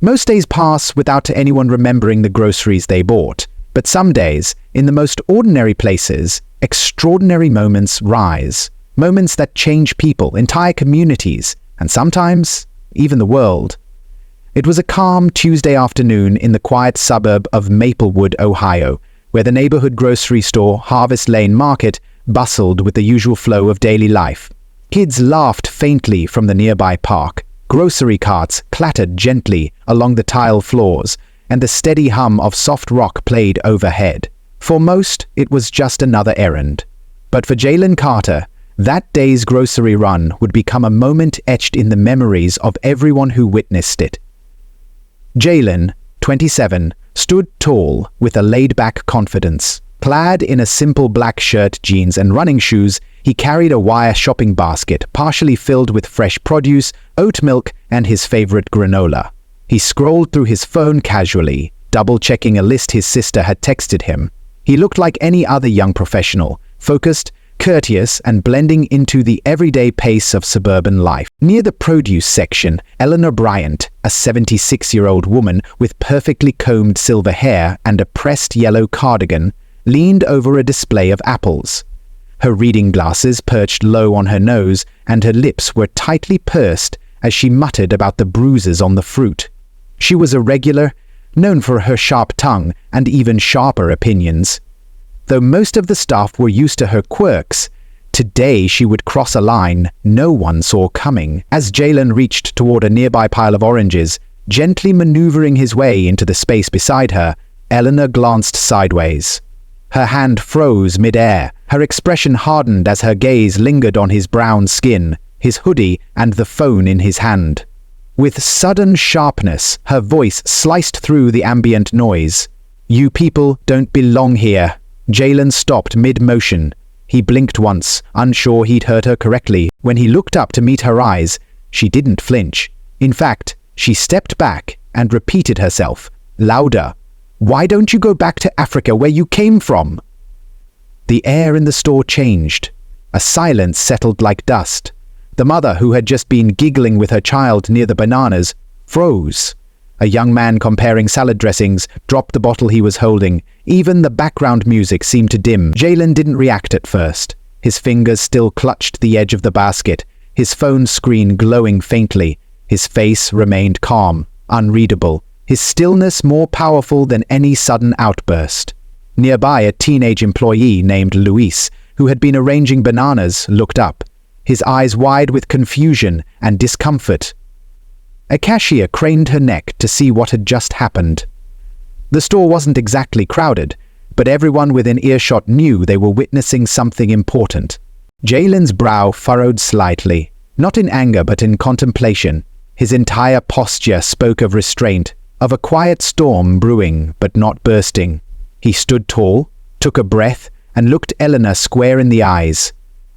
Most days pass without anyone remembering the groceries they bought, but some days, in the most ordinary places, extraordinary moments rise. Moments that change people, entire communities, and sometimes even the world. It was a calm Tuesday afternoon in the quiet suburb of Maplewood, Ohio, where the neighborhood grocery store, Harvest Lane Market, bustled with the usual flow of daily life. Kids laughed faintly from the nearby park. Grocery carts clattered gently along the tile floors, and the steady hum of soft rock played overhead. For most, it was just another errand. But for Jalen Carter, that day's grocery run would become a moment etched in the memories of everyone who witnessed it. Jalen, 27, stood tall with a laid-back confidence. Clad in a simple black shirt, jeans, and running shoes, he carried a wire shopping basket partially filled with fresh produce, oat milk, and his favorite granola. He scrolled through his phone casually, double-checking a list his sister had texted him. He looked like any other young professional, focused, courteous, and blending into the everyday pace of suburban life. Near the produce section, Eleanor Bryant, a 76-year-old woman with perfectly combed silver hair and a pressed yellow cardigan, leaned over a display of apples. Her reading glasses perched low on her nose, and her lips were tightly pursed as she muttered about the bruises on the fruit. She was a regular, known for her sharp tongue and even sharper opinions. Though most of the staff were used to her quirks, today she would cross a line no one saw coming. As Jalen reached toward a nearby pile of oranges, gently maneuvering his way into the space beside her, Eleanor glanced sideways. Her hand froze mid-air, her expression hardened as her gaze lingered on his brown skin, his hoodie, and the phone in his hand. With sudden sharpness, her voice sliced through the ambient noise. "You people don't belong here." Jalen stopped mid-motion. He blinked once, unsure he'd heard her correctly. When he looked up to meet her eyes, she didn't flinch. In fact, she stepped back and repeated herself, louder. "Why don't you go back to Africa where you came from?" The air in the store changed. A silence settled like dust. The mother, who had just been giggling with her child near the bananas, froze. A young man comparing salad dressings dropped the bottle he was holding. Even the background music seemed to dim. Jalen didn't react at first. His fingers still clutched the edge of the basket, his phone screen glowing faintly. His face remained calm, unreadable, his stillness more powerful than any sudden outburst. Nearby, a teenage employee named Luis, who had been arranging bananas, looked up, his eyes wide with confusion and discomfort. A cashier craned her neck to see what had just happened. The store wasn't exactly crowded, but everyone within earshot knew they were witnessing something important. Jalen's brow furrowed slightly, not in anger but in contemplation. His entire posture spoke of restraint, of a quiet storm brewing but not bursting. He stood tall, took a breath, and looked Eleanor square in the eyes.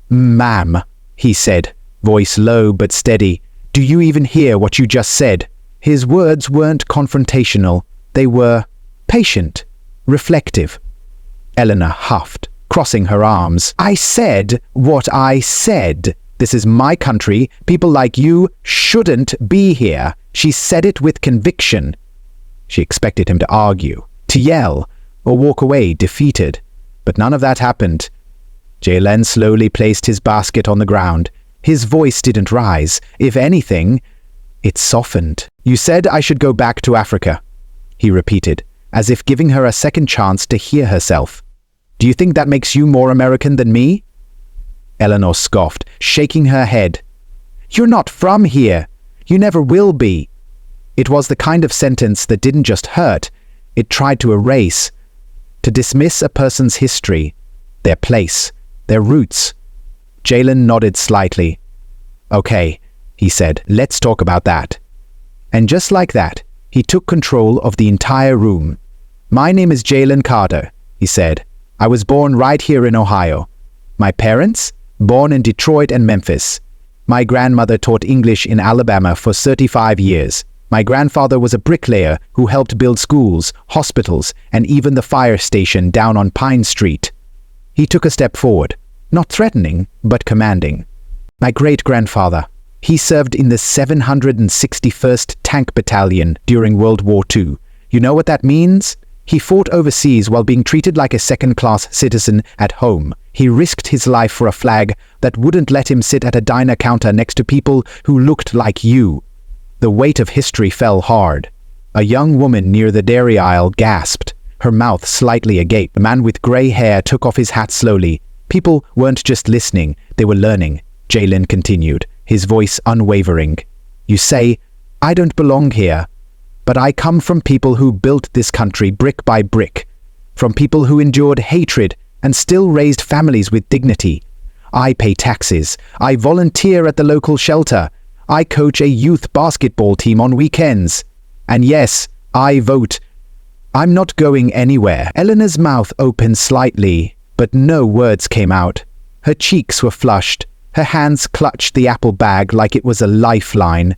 "Ma'am," he said, voice low but steady, "do you even hear what you just said?" His words weren't confrontational. They were patient, reflective. Eleanor huffed, crossing her arms. "I said what I said. This is my country. People like you shouldn't be here." She said it with conviction. She expected him to argue, to yell, or walk away defeated. But none of that happened. Jalen slowly placed his basket on the ground. His voice didn't rise. If anything, it softened. "You said I should go back to Africa," he repeated, as if giving her a second chance to hear herself. "Do you think that makes you more American than me?" Eleanor scoffed, shaking her head. "You're not from here. You never will be." It was the kind of sentence that didn't just hurt, it tried to erase, to dismiss a person's history, their place, their roots. Jalen nodded slightly. "Okay," he said, "let's talk about that." And just like that, he took control of the entire room. "My name is Jalen Carter," he said. "I was born right here in Ohio. My parents? Born in Detroit and Memphis. My grandmother taught English in Alabama for 35 years. My grandfather was a bricklayer who helped build schools, hospitals, and even the fire station down on Pine Street." He took a step forward, not threatening, but commanding. "My great-grandfather," He served in the 761st Tank Battalion during World War II. You know what that means? He fought overseas while being treated like a second-class citizen at home. He risked his life for a flag that wouldn't let him sit at a diner counter next to people who looked like you. The weight of history fell hard. A young woman near the dairy aisle gasped, her mouth slightly agape. The man with grey hair took off his hat slowly. People weren't just listening, they were learning, Jalen continued, his voice unwavering. You say, I don't belong here. But I come from people who built this country brick by brick, from people who endured hatred and still raised families with dignity. I pay taxes. I volunteer at the local shelter. I coach a youth basketball team on weekends. And yes, I vote. I'm not going anywhere. Eleanor's mouth opened slightly, but no words came out. Her cheeks were flushed. Her hands clutched the apple bag like it was a lifeline.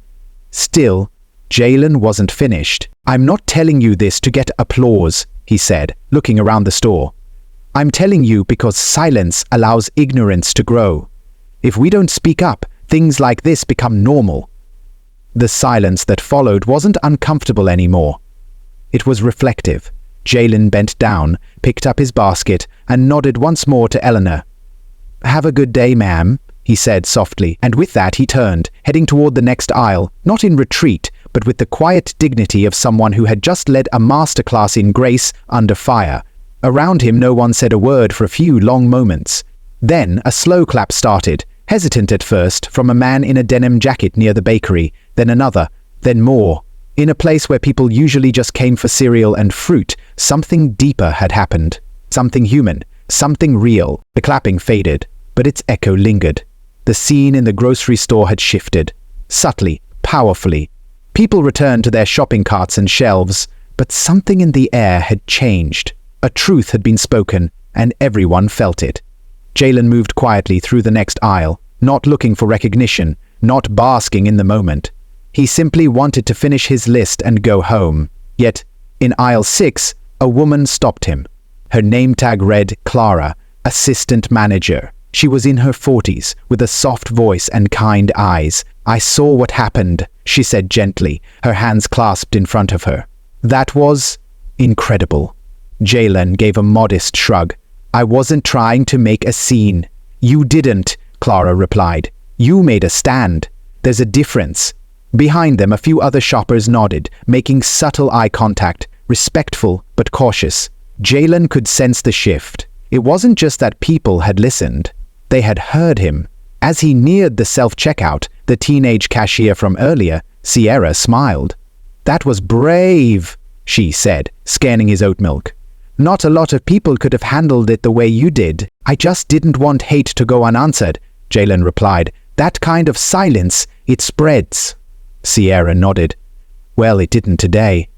Still, Jalen wasn't finished. I'm not telling you this to get applause, he said, looking around the store. I'm telling you because silence allows ignorance to grow. If we don't speak up, things like this become normal. The silence that followed wasn't uncomfortable anymore. It was reflective. Jalen bent down, picked up his basket, and nodded once more to Eleanor. Have a good day, ma'am, he said softly, and with that he turned, heading toward the next aisle, not in retreat, but with the quiet dignity of someone who had just led a masterclass in grace under fire. Around him no one said a word for a few long moments. Then a slow clap started, hesitant at first, from a man in a denim jacket near the bakery, then another, then more. In a place where people usually just came for cereal and fruit, something deeper had happened. Something human, something real. The clapping faded, but its echo lingered. The scene in the grocery store had shifted. Subtly, powerfully. People returned to their shopping carts and shelves, but something in the air had changed. A truth had been spoken, and everyone felt it. Jalen moved quietly through the next aisle, not looking for recognition, not basking in the moment. He simply wanted to finish his list and go home. Yet, in aisle 6, a woman stopped him. Her name tag read Clara, assistant manager. She was in her 40s, with a soft voice and kind eyes. I saw what happened, she said gently, her hands clasped in front of her. That was incredible. Jalen gave a modest shrug. I wasn't trying to make a scene. You didn't, Clara replied. You made a stand. There's a difference. Behind them, a few other shoppers nodded, making subtle eye contact, respectful but cautious. Jalen could sense the shift. It wasn't just that people had listened. They had heard him. As he neared the self-checkout, the teenage cashier from earlier, Sierra, smiled. That was brave, she said, scanning his oat milk. Not a lot of people could have handled it the way you did. I just didn't want hate to go unanswered, Jalen replied. That kind of silence, it spreads. Sierra nodded. Well, it didn't today.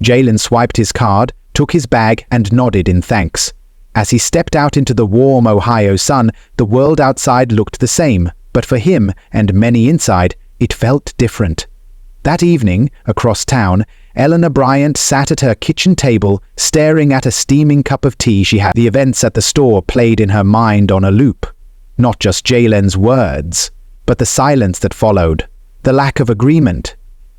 Jalen swiped his card, took his bag, and nodded in thanks. As he stepped out into the warm Ohio sun, the world outside looked the same, but for him, and many inside, it felt different. That evening, across town, Eleanor Bryant sat at her kitchen table, staring at a steaming cup of tea she had. The events at the store played in her mind on a loop. Not just Jalen's words, but the silence that followed, the lack of agreement,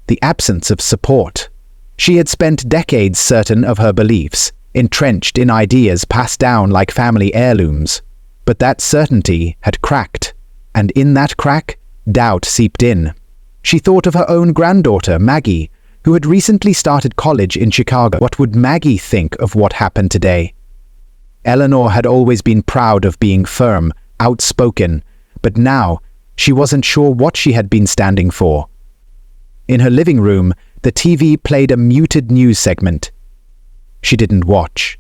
the absence of support. She had spent decades certain of her beliefs, entrenched in ideas passed down like family heirlooms. But that certainty had cracked, and in that crack, doubt seeped in. She thought of her own granddaughter, Maggie, who had recently started college in Chicago. What would Maggie think of what happened today? Eleanor had always been proud of being firm, outspoken, but now she wasn't sure what she had been standing for. In her living room, the TV played a muted news segment. She didn't watch.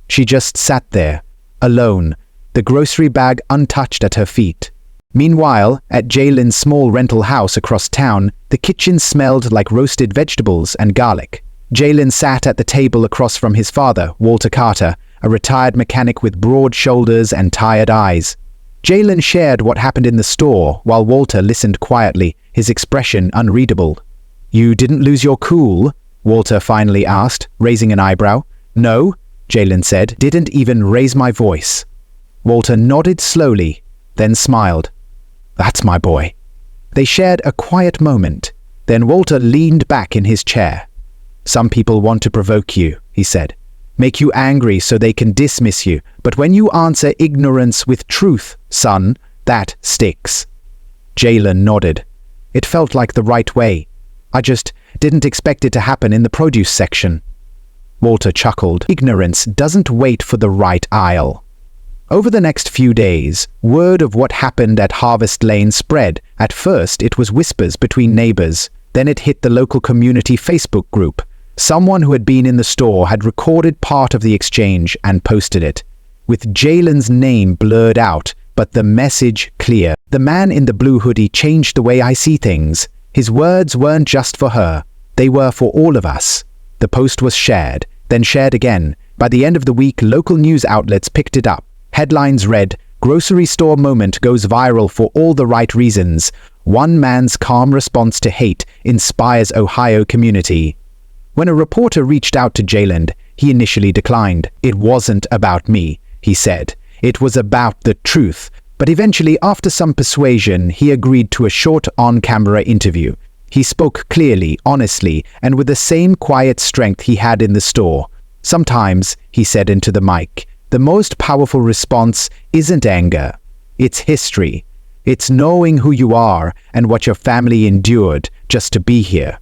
She just sat there, alone, the grocery bag untouched at her feet. Meanwhile, at Jalen's small rental house across town, the kitchen smelled like roasted vegetables and garlic. Jalen sat at the table across from his father, Walter Carter, a retired mechanic with broad shoulders and tired eyes. Jalen shared what happened in the store while Walter listened quietly, his expression unreadable. You didn't lose your cool? Walter finally asked, raising an eyebrow. No, Jalen said, didn't even raise my voice. Walter nodded slowly, then smiled. That's my boy. They shared a quiet moment. Then Walter leaned back in his chair. "Some people want to provoke you," he said. "Make you angry so they can dismiss you. But when you answer ignorance with truth, son, that sticks." Jalen nodded. "It felt like the right way. I just didn't expect it to happen in the produce section." Walter chuckled. "Ignorance doesn't wait for the right aisle." Over the next few days, word of what happened at Harvest Lane spread. At first, it was whispers between neighbors. Then it hit the local community Facebook group. Someone who had been in the store had recorded part of the exchange and posted it, with Jalen's name blurred out, but the message clear. "The man in the blue hoodie changed the way I see things. His words weren't just for her. They were for all of us." The post was shared, then shared again. By the end of the week, local news outlets picked it up. Headlines read, "Grocery store moment goes viral for all the right reasons. One man's calm response to hate inspires Ohio community." When a reporter reached out to Jalen, he initially declined. "It wasn't about me," he said. "It was about the truth." But eventually, after some persuasion, he agreed to a short on-camera interview. He spoke clearly, honestly, and with the same quiet strength he had in the store. "Sometimes," he said into the mic, "the most powerful response isn't anger. It's history. It's knowing who you are and what your family endured just to be here."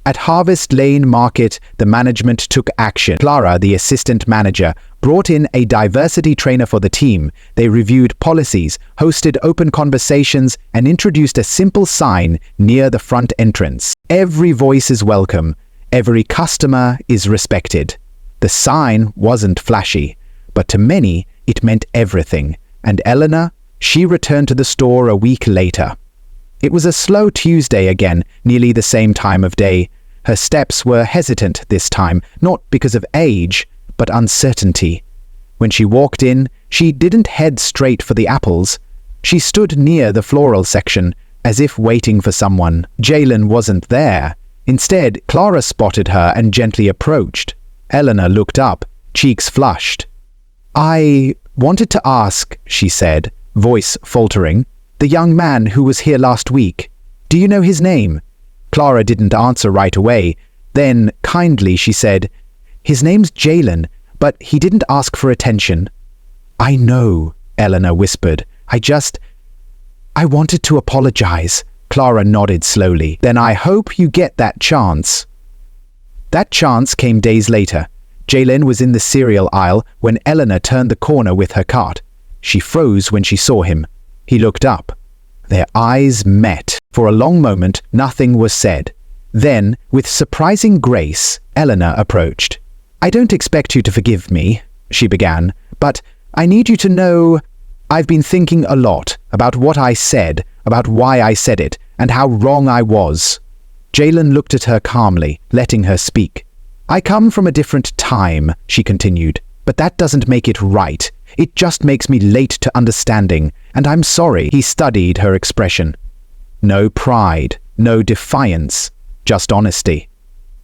At Harvest Lane Market, the management took action. Clara, the assistant manager, brought in a diversity trainer for the team. They reviewed policies, hosted open conversations, and introduced a simple sign near the front entrance. "Every voice is welcome. Every customer is respected." The sign wasn't flashy, but to many, it meant everything. And Eleanor, she returned to the store a week later. It was a slow Tuesday again, nearly the same time of day. Her steps were hesitant this time, not because of age, but uncertainty. When she walked in, she didn't head straight for the apples. She stood near the floral section, as if waiting for someone. Jalen wasn't there. Instead, Clara spotted her and gently approached. Eleanor looked up, cheeks flushed. "I wanted to ask," she said, voice faltering, "the young man who was here last week. Do you know his name?" Clara didn't answer right away. Then, kindly, she said, "His name's Jalen, but he didn't ask for attention." "I know," Eleanor whispered. I wanted to apologize." Clara nodded slowly. "Then I hope you get that chance." That chance came days later. Jalen was in the cereal aisle when Eleanor turned the corner with her cart. She froze when she saw him. He looked up. Their eyes met. For a long moment, nothing was said. Then, with surprising grace, Eleanor approached. "I don't expect you to forgive me," she began, "but I need you to know I've been thinking a lot about what I said, about why I said it, and how wrong I was." Jalen looked at her calmly, letting her speak. "I come from a different time," she continued, "but that doesn't make it right. It just makes me late to understanding, and I'm sorry." He studied her expression. No pride, no defiance, just honesty.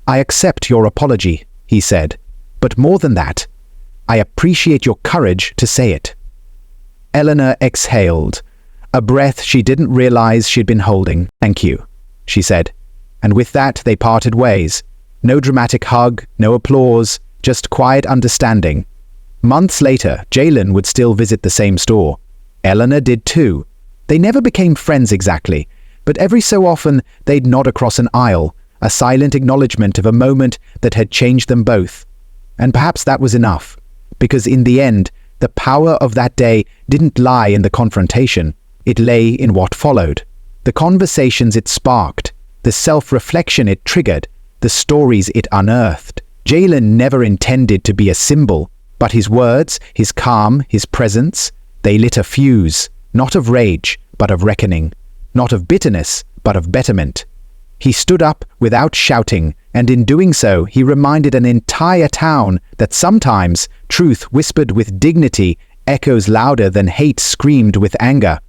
"I accept your apology," he said, "but more than that, I appreciate your courage to say it." Eleanor exhaled, a breath she didn't realize she'd been holding. "Thank you," she said, and with that they parted ways. No dramatic hug, no applause, just quiet understanding. Months later, Jalen would still visit the same store. Eleanor did too. They never became friends exactly, but every so often they'd nod across an aisle, a silent acknowledgement of a moment that had changed them both. And perhaps that was enough, because in the end, the power of that day didn't lie in the confrontation. It lay in what followed. The conversations it sparked, the self-reflection it triggered, the stories it unearthed. Jalen never intended to be a symbol, but his words, his calm, his presence, they lit a fuse, not of rage, but of reckoning, not of bitterness, but of betterment. He stood up without shouting, and in doing so, he reminded an entire town that sometimes truth whispered with dignity echoes louder than hate screamed with anger.